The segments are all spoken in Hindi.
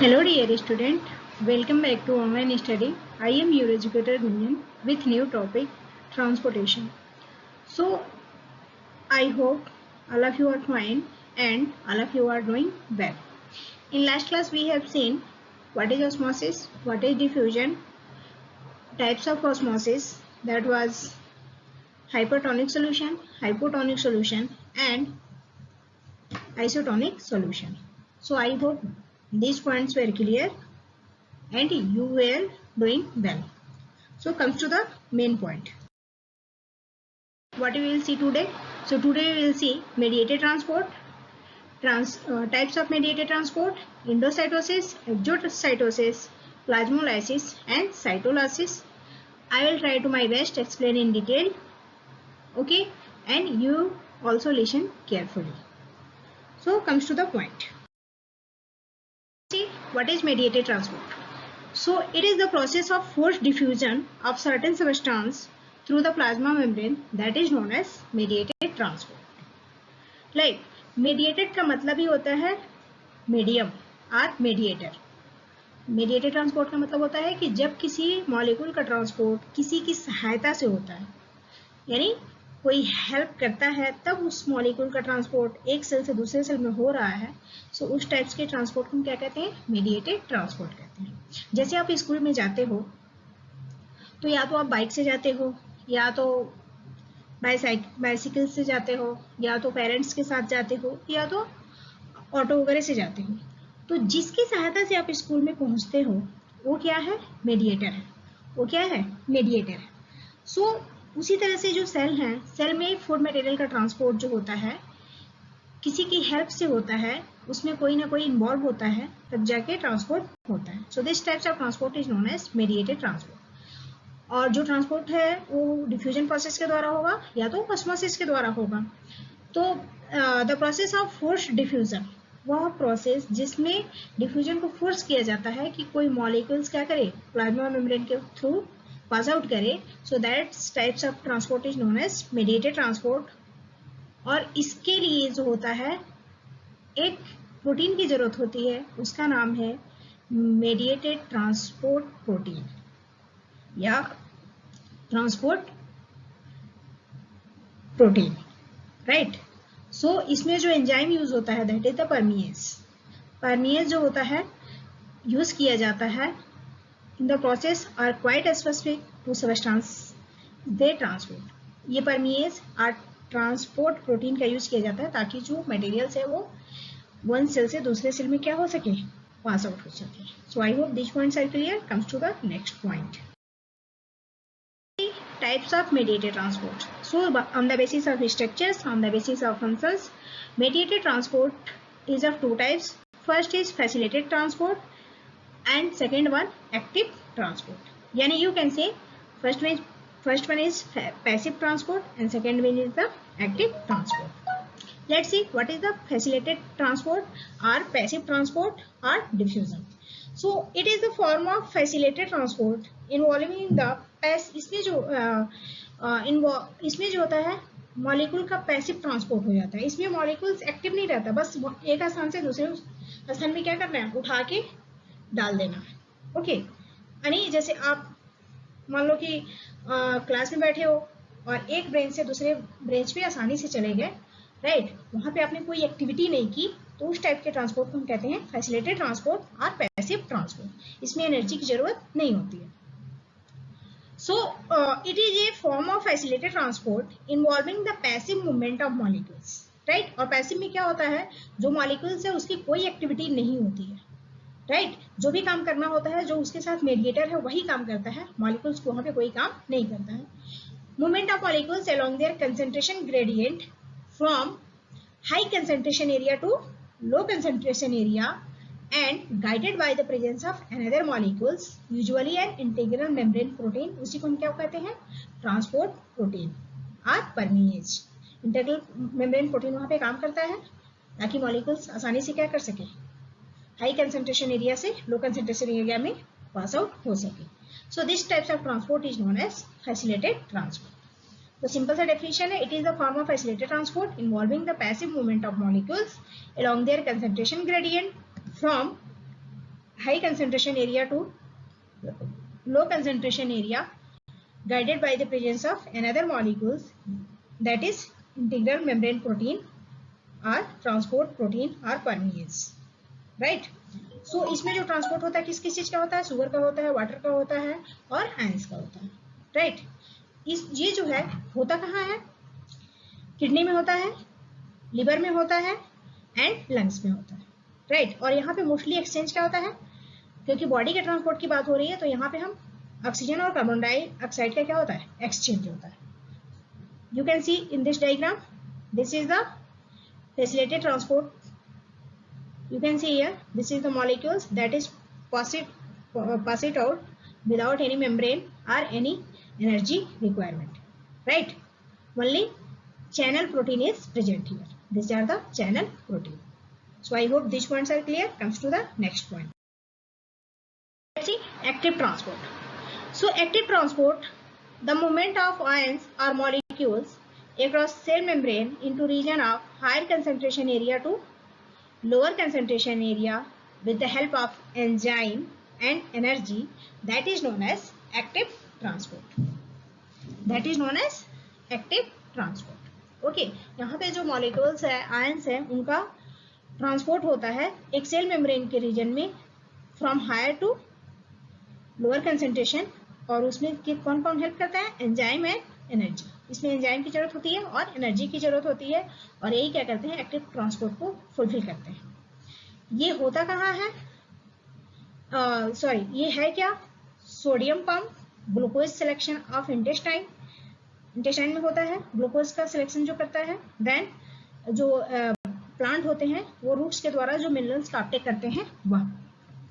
Hello dear student, welcome back to online study. I am your educator Gunjan with new topic transportation. So I hope all of you are fine and all of you are doing well. In last class we have seen what is osmosis, what is diffusion, types of osmosis, that was hypertonic solution, hypotonic solution and isotonic solution. So I hope these points were clear and you were doing well. So comes to the main point. What we will see today? So today we will see mediated transport, types of mediated transport, endocytosis, exocytosis, plasmolysis and cytolysis. I will try to my best explain in detail. Okay, and you also listen carefully. So comes to the point. See what is mediated transport. So it is the process of forced diffusion of certain substance through the plasma membrane that is known as mediated transport. Like mediated का मतलब ही होता है मीडियम और मेडिएटर. मेडिएटेड ट्रांसपोर्ट का मतलब होता है कि जब किसी मॉलिक्यूल का ट्रांसपोर्ट किसी की सहायता से होता है, यानी कोई हेल्प करता है तब उस मॉलिक्यूल का ट्रांसपोर्ट एक सेल से दूसरे सेल में हो रहा है. सो उस टाइप्स के ट्रांसपोर्ट को हम क्या कहते हैं? मेडिएटेड ट्रांसपोर्ट कहते हैं. जैसे आप स्कूल में जाते हो तो या तो आप बाइक से जाते हो या तो बाइसिकल से जाते हो या तो पेरेंट्स के साथ जाते हो या तो ऑटो वगैरह से जाते हो. तो जिसकी सहायता से आप स्कूल में पहुंचते हो वो क्या है? मेडिएटर है. वो क्या है? मेडिएटर है. सो उसी तरह से जो सेल है, सेल में फूड मटेरियल का ट्रांसपोर्ट जो होता है किसी की हेल्प से होता है, उसमें कोई ना कोई इन्वॉल्व होता है तब जाके ट्रांसपोर्ट होता है. So this types of transport is known as mediated transport. और जो ट्रांसपोर्ट है वो डिफ्यूजन प्रोसेस के द्वारा होगा या तो ऑस्मोसिस के द्वारा होगा. तो the process of force diffusion, वह प्रोसेस जिसमें डिफ्यूजन को फोर्स किया जाता है कि कोई मॉलिक्यूल्स क्या करे? प्लाज्मा मेम्ब्रेन के थ्रू पास आउट करे. So that types of transport is known as mediated transport. और इसके लिए जो होता है एक प्रोटीन की जरूरत होती है, उसका नाम है मेडिएटेड ट्रांसपोर्ट प्रोटीन या ट्रांसपोर्ट प्रोटीन, राइट. सो इसमें जो एंजाइम यूज होता है that is the permease. Permease जो होता है यूज किया जाता है in the process are quite specific to substance they transport. ये परमीएज आर ट्रांसपोर्ट प्रोटीन का यूज किया जाता है ताकि जो मटेरियल्स है वो वन सेल से दूसरे सेल में क्या हो सके? पास आउट हो सके. So I hope this points are clear. Comes to the next point. Types of mediated transport. So on the basis of structures, on the basis of functions, mediated transport is of two types. First is facilitated transport and second one active transport. Yani you can say first one is passive transport and second one is the active transport. Let's see what is the facilitated transport or passive transport or diffusion. So it is the form of facilitated transport involving the इसमें जो होता है मॉलिक्यूल का पैसिव ट्रांसपोर्ट हो जाता है. इसमें मॉलिक्यूल्स एक्टिव नहीं रहता, बस एक स्थान से दूसरे स्थान में क्या करना है? उठा के डाल देना है. ओके, यानी जैसे आप मान लो कि क्लास में बैठे हो और एक ब्रेंच से दूसरे ब्रेंच पे आसानी से चले गए, राइट. वहां पे आपने कोई एक्टिविटी नहीं की तो उस टाइप के ट्रांसपोर्ट को हम कहते हैं फैसिलिटेटेड ट्रांसपोर्ट और पैसिव ट्रांसपोर्ट. इसमें एनर्जी की जरूरत नहीं होती है. So it is a form of facilitated transport involving the passive movement of molecules, right. और पैसिव में क्या होता है? जो मॉलिक्यूल्स है उसकी कोई एक्टिविटी नहीं होती है, राइट. जो भी काम करना होता है, जो उसके साथ मेडिएटर है वही काम करता है, मॉलिक्यूल्स को वहां पे कोई काम नहीं करता है. Movement of molecules along their concentration gradient from high concentration area to low concentration area and guided by the presence of another molecules, usually an integral membrane protein. उसी को हम क्या कहते हैं? ट्रांसपोर्ट प्रोटीन और परमीएज. इंटीग्रल मेम्ब्रेन प्रोटीन वहां पे काम करता है ताकि मॉलिक्यूल्स आसानी से क्या कर सके? हाई कंसंट्रेशन एरिया से लो कंसंट्रेशन एरिया में पास आउट हो सके. So this types of transport is known as facilitated transport. तो सिंपल सा डेफिनेशन है, it is the form of facilitated transport involving the passive movement of molecules along their concentration gradient from high concentration area to low concentration area guided by the presence of another molecules, that is integral membrane protein or transport protein or permease, right? So इसमें जो ट्रांसपोर्ट होता है किस किस चीज का होता है, शुगर का होता है, वाटर का होता है और आयंस का होता है, राइट? ये जो है होता कहाँ है, किडनी में होता है, लिवर में होता है एंड लंग्स में होता है, राइट? और यहाँ पे मोस्टली एक्सचेंज क्या होता है, क्योंकि बॉडी के ट्रांसपोर्ट की बात हो रही है तो यहाँ पे हम ऑक्सीजन और कार्बन डाइऑक्साइड का क्या होता है, एक्सचेंज होता है. You can see in this diagram, this is the facilitated transport. You can see here, this is the molecules that is pass it out without any membrane or any energy requirement, right? Only channel protein is present here. These are the channel protein. So I hope these points are clear. Comes to the next point. Let's see active transport. So active transport, the movement of ions or molecules across cell membrane into region of higher concentration area to lower concentration area with the help of enzyme and energy, that is known as active transport. That is known as active transport. Okay, यहाँ पे जो molecules है, ions है, उनका ट्रांसपोर्ट होता है एक सेल मेम्ब्रेन के रीजन में from higher to lower concentration, और उसमें कौन कौन हेल्प करता है, एंजाइम एंड एनर्जी. इसमें एंजाइम की जरूरत होती है और एनर्जी की जरूरत होती है, और यही क्या करते हैं, एक्टिव ट्रांसपोर्ट को फुलफिल करते हैं. ये होता कहाँ है, सॉरी ये है क्या, sodium pump, glucose selection of intestine में होता है, ग्लूकोज का सिलेक्शन जो करता है. देन जो प्लांट होते हैं वो रूट्स के द्वारा जो मिनरल्स का अपटेक करते हैं वह.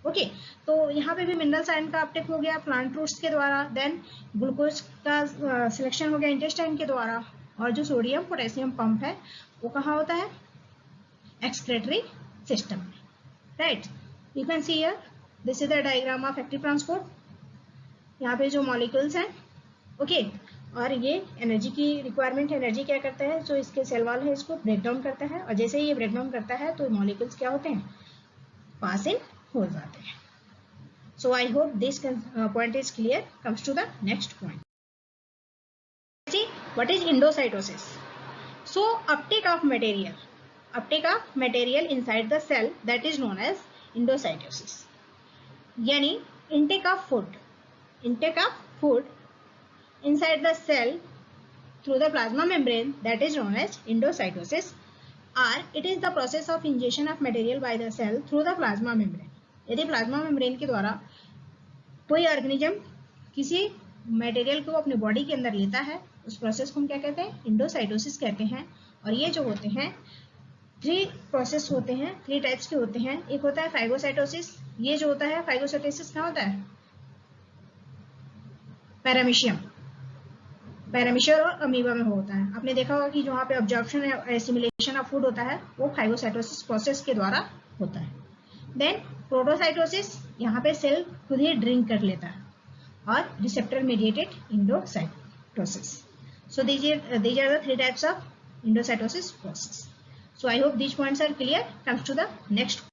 ओके, तो यहाँ पे भी मिनरल्स आयन का अपटेक हो गया प्लांट रूट्स के द्वारा. देन ग्लूकोज का सिलेक्शन हो गया इंटेस्टाइन के द्वारा, और जो सोडियम पोटेशियम पंप है वो कहाँ होता है, एक्सक्रेटरी सिस्टम में, right? You can see here, this is the diagram of active transport. यहाँ पे जो मॉलिक्यूल्स हैं, ओके, और ये एनर्जी की रिक्वायरमेंट, एनर्जी क्या करता है, जो इसके सेल वॉल है इसको ब्रेक डाउन करता है, और जैसे ही ये ब्रेक डाउन करता है तो मॉलिक्यूल्स क्या होते हैं, पास इन हो जाते हैं. So I hope this point is clear. Comes to the next point. See what is endocytosis. So uptake of material inside the cell, that is known as endocytosis. यानी intake of food inside the cell through the plasma membrane, that is known as endocytosis, or it is the process of ingestion of material by the cell through the plasma membrane. यदि प्लाज्मा मेम्ब्रेन के द्वारा कोई ऑर्गेनिज्म किसी मटेरियल को अपने बॉडी के अंदर लेता है, उस प्रोसेस को हम क्या कहते हैं, इंडोसाइटोसिस कहते हैं. और ये जो होते हैं 3 प्रोसेस होते हैं, 3 टाइप्स के होते हैं. एक होता है फाइगोसाइटोसिस. ये जो होता है फाइगोसाइटोसिस क्या होता है, पैरामीशियर और अमीबा में होता है. आपने देखा होगा कि जहाँ पे ऑब्जॉर्प्शन या एसिमिलेशन ऑफ फूड होता है वो फाइगोसाइटोसिस प्रोसेस के द्वारा होता है. देन प्रोटोसाइटोसिस, यहाँ पे सेल खुद ही ड्रिंक कर लेता है, और receptor mediated endocytosis. So these are the 3 types of endocytosis process. So I hope these points are clear. Comes to the next.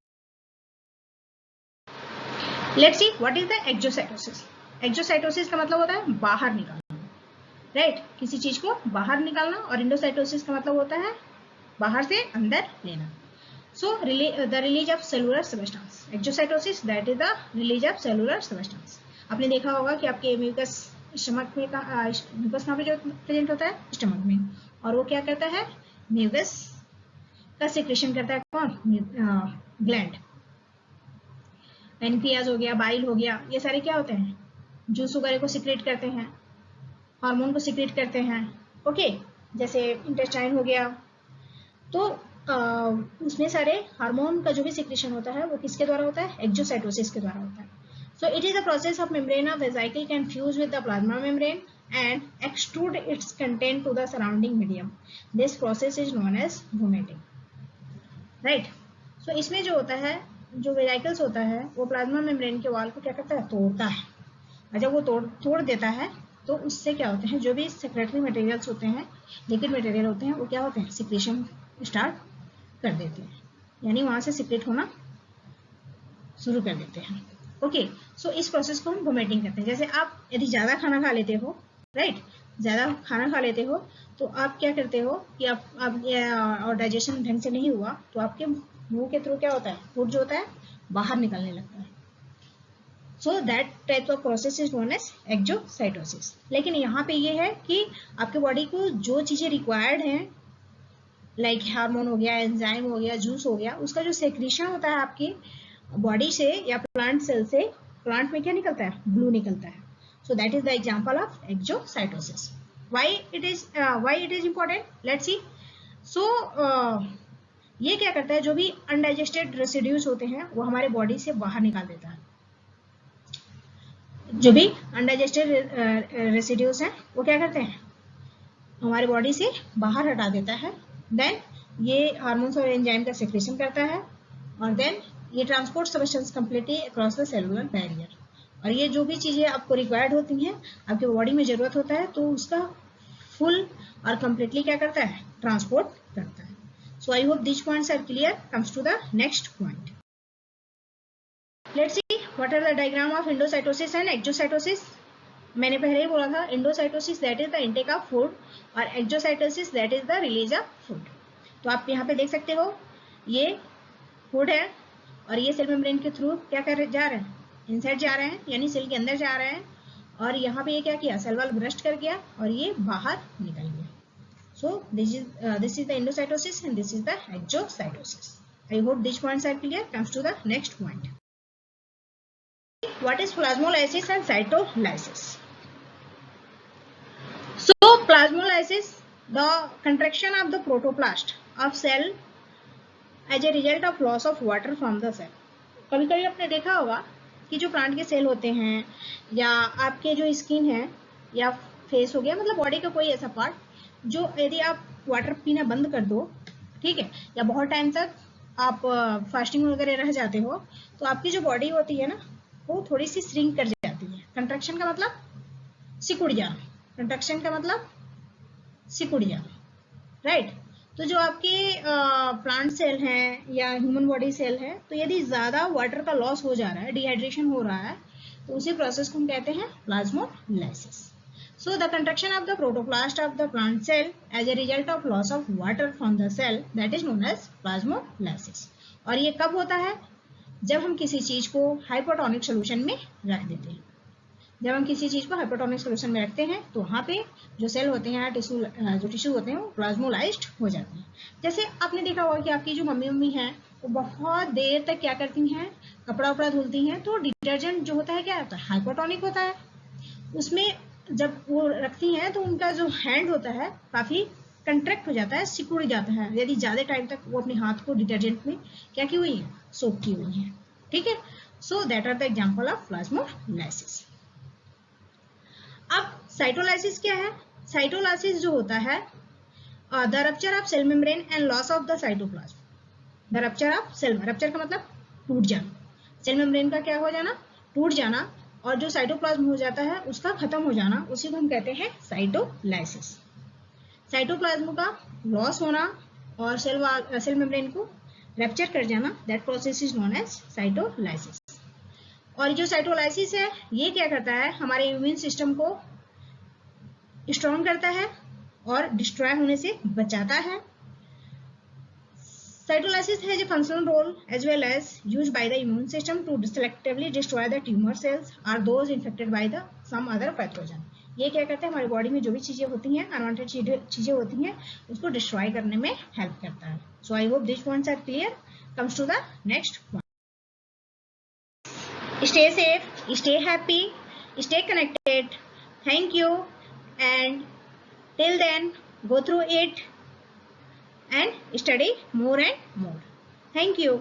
Let's see what is the exocytosis. Exocytosis का मतलब होता है बाहर निकालना, राइट? किसी चीज को बाहर निकालना. और इंडोसाइटोसिस का मतलब होता है बाहर से अंदर लेना. So the release of cellular substance. Exocytosis, that is the release of cellular substance. आपने देखा होगा कि आपके म्यूकस स्टमक में म्यूकस कहाँ पे जो प्रेजेंट होता है, स्टमक में, और वो क्या करता है, म्यूकस का सिक्रेशन करता है. कौन, ग्लैंड. पैनक्रियाज हो गया, बाइल हो गया, ये सारे क्या होते हैं, जूस वगैरह को सिक्रेट करते हैं, हार्मोन को सिक्रेट करते हैं. ओके, जैसे इंटेस्टाइन हो गया, तो उसमें सारे हार्मोन का जो भी सिक्रेशन होता है वो किसके द्वारा होता है, एक्सोसाइटोसिस के द्वारा होता है. So it is the process of membrane of vesicle can fuse with the plasma membrane and extrude its content to the surrounding medium. This process is known as vomiting, right? So इसमें जो होता है, जो वेसिकल्स होता है वो प्लाज्मा मेम्ब्रेन के वॉल को क्या करता है, तोड़ता है. और जब वो तोड़ देता है तो उससे क्या होते हैं, जो भी सेक्रेटरी मटेरियल्स होते हैं, लिक्विड मटेरियल होते हैं, वो क्या होते हैं, सिक्रेशन स्टार्ट कर देते हैं, यानी वहां से सिक्रेट होना शुरू कर देते हैं. ओके, सो इस प्रोसेस को हम वोमिटिंग कहते हैं। जैसे आप यदि ज़्यादा खाना खा लेते हो, राइट, ज़्यादा खाना खा लेते हो तो आप क्या करते हो कि आप और डाइजेशन ढंग से नहीं हुआ तो आपके मुंह के थ्रू क्या होता है, फूड जो होता है बाहर निकलने लगता है। So that type of process is known as exocytosis. लेकिन यहाँ पे ये है कि आपके बॉडी को जो चीज़ें रिक्वायर्ड हैं, लाइक हार्मोन हो गया, एंजाइम हो गया, जूस हो गया, उसका जो सेक्रीशन होता है आपकी बॉडी से या प्लांट सेल से, प्लांट में क्या निकलता है, ब्लू निकलता है। So that is the example of exocytosis. Why it is important, let's see. So ये क्या करता है, जो भी अनडाइजेस्टेड रेसिड्यूज होते हैं वो हमारे बॉडी से बाहर निकाल देता है। जो भी अनडाइजेस्टेड रेसिड्यूज हैं वो क्या करते हैं, हमारे बॉडी से बाहर हटा देता है। देन ये हार्मोन्स और एंजाइम का सेक्रेशन करता है और देन ये transport substance completely across the cellular barrier. और ये जो भी चीज़ें आपको रिक्वायर्ड होती हैं, आपके बॉडी में ज़रूरत होता है, तो उसका फुल और कंप्लीटली क्या करता है, ट्रांसपोर्ट करता है। So I hope this points are clear. Comes to the next point. Let's see what are the diagram of endocytosis and exocytosis. मैंने पहले ही बोला था, endocytosis that is the intake of food और exocytosis that is the release of food. तो आप यहाँ पे देख सकते हो ये फूड है और ये सेल मेम्ब्रेन के थ्रू क्या कर जा रहे हैं, इनसाइड जा रहे हैं, यानी सेल के अंदर जा रहे हैं। और यहाँ पे ये क्या किया, सेल वॉल ब्रस्ट कर गया और ये बाहर निकल गया। So this is the endocytosis and this is the exocytosis. I hope this points are clear. Comes to the next point. What is plasmolysis and cytolysis? So plasmolysis, the contraction of the protoplast of cell as a result of loss of water from the cell. कभी कभी आपने देखा होगा कि जो प्लांट के सेल होते हैं या आपके जो स्किन है या फेस हो गया, मतलब बॉडी का कोई ऐसा पार्ट जो यदि आप वाटर पीना बंद कर दो, ठीक है, या बहुत टाइम तक आप फास्टिंग वगैरह रह जाते हो, तो आपकी जो बॉडी होती है ना वो थोड़ी सी श्रिंक कर जाती है। कंट्रैक्शन का मतलब सिकुड़ जाना, कंट्रैक्शन का मतलब सिकुड़ जाना, राइट। तो जो आपके प्लांट सेल हैं या ह्यूमन बॉडी सेल है, तो यदि ज़्यादा वाटर का लॉस हो जा रहा है, डिहाइड्रेशन हो रहा है, तो उसी प्रोसेस को हम कहते हैं plasmolysis. So the contraction of the protoplast of the plant cell as a result of loss of water from the cell, that is known as plasmolysis. और ये कब होता है, जब हम किसी चीज को हाइपोटोनिक सोल्यूशन में रख देते हैं। जब हम किसी चीज को हाइपोटोनिक सोल्यूशन में रखते हैं तो वहाँ पे जो सेल होते हैं, जो टिश्यू होते हैं, वो प्लाज्मोलाइज्ड हो जाते हैं। जैसे आपने देखा होगा कि आपकी जो मम्मी हैं वो बहुत देर तक क्या करती हैं, कपड़ा वपड़ा धुलती हैं, तो डिटर्जेंट जो होता है क्या होता है, हाइपोटोनिक होता है। उसमें जब वो रखती हैं तो उनका जो हैंड होता है काफी कंट्रैक्ट हो जाता है, सिकुड़ जाता है, यदि ज्यादा टाइम तक वो अपने हाथ को डिटर्जेंट में क्या की हुई है, सोक की हुई है, ठीक है। So that are the example of plasmolysis. अब साइटोलाइसिस क्या है? साइटोलाइसिस जो होता है, the rupture of cell membrane and loss of the cytoplasm. The rupture of cell, rupture का मतलब टूट जाना, सेल मेम्ब्रेन का क्या हो जाना, टूट जाना, और जो साइटोप्लाज्म हो जाता है उसका खत्म हो जाना, उसी को हम कहते हैं साइटोलाइसिस। साइटोप्लाज्म का लॉस होना और सेल मेम्ब्रेन को रप्चर कर जाना, that process is known as cytolysis. और जो साइटोलाइसिस है ये क्या करता है, हमारे इम्यून सिस्टम को स्ट्रॉन्ग करता है और डिस्ट्रॉय होने से बचाता है। Cytolysis has a functional role as well as used by the immune system to selectively destroy the tumor cells or those infected by the some other pathogen. ये क्या करता है, हमारी बॉडी में जो भी चीजें होती हैं, अनवांटेड चीजें होती हैं, उसको डिस्ट्रॉय करने में हेल्प करता है। So I hope this points are clear. Comes to the next point. Stay safe, stay happy, stay connected. Thank you and till then go through it and study more and more. Thank you.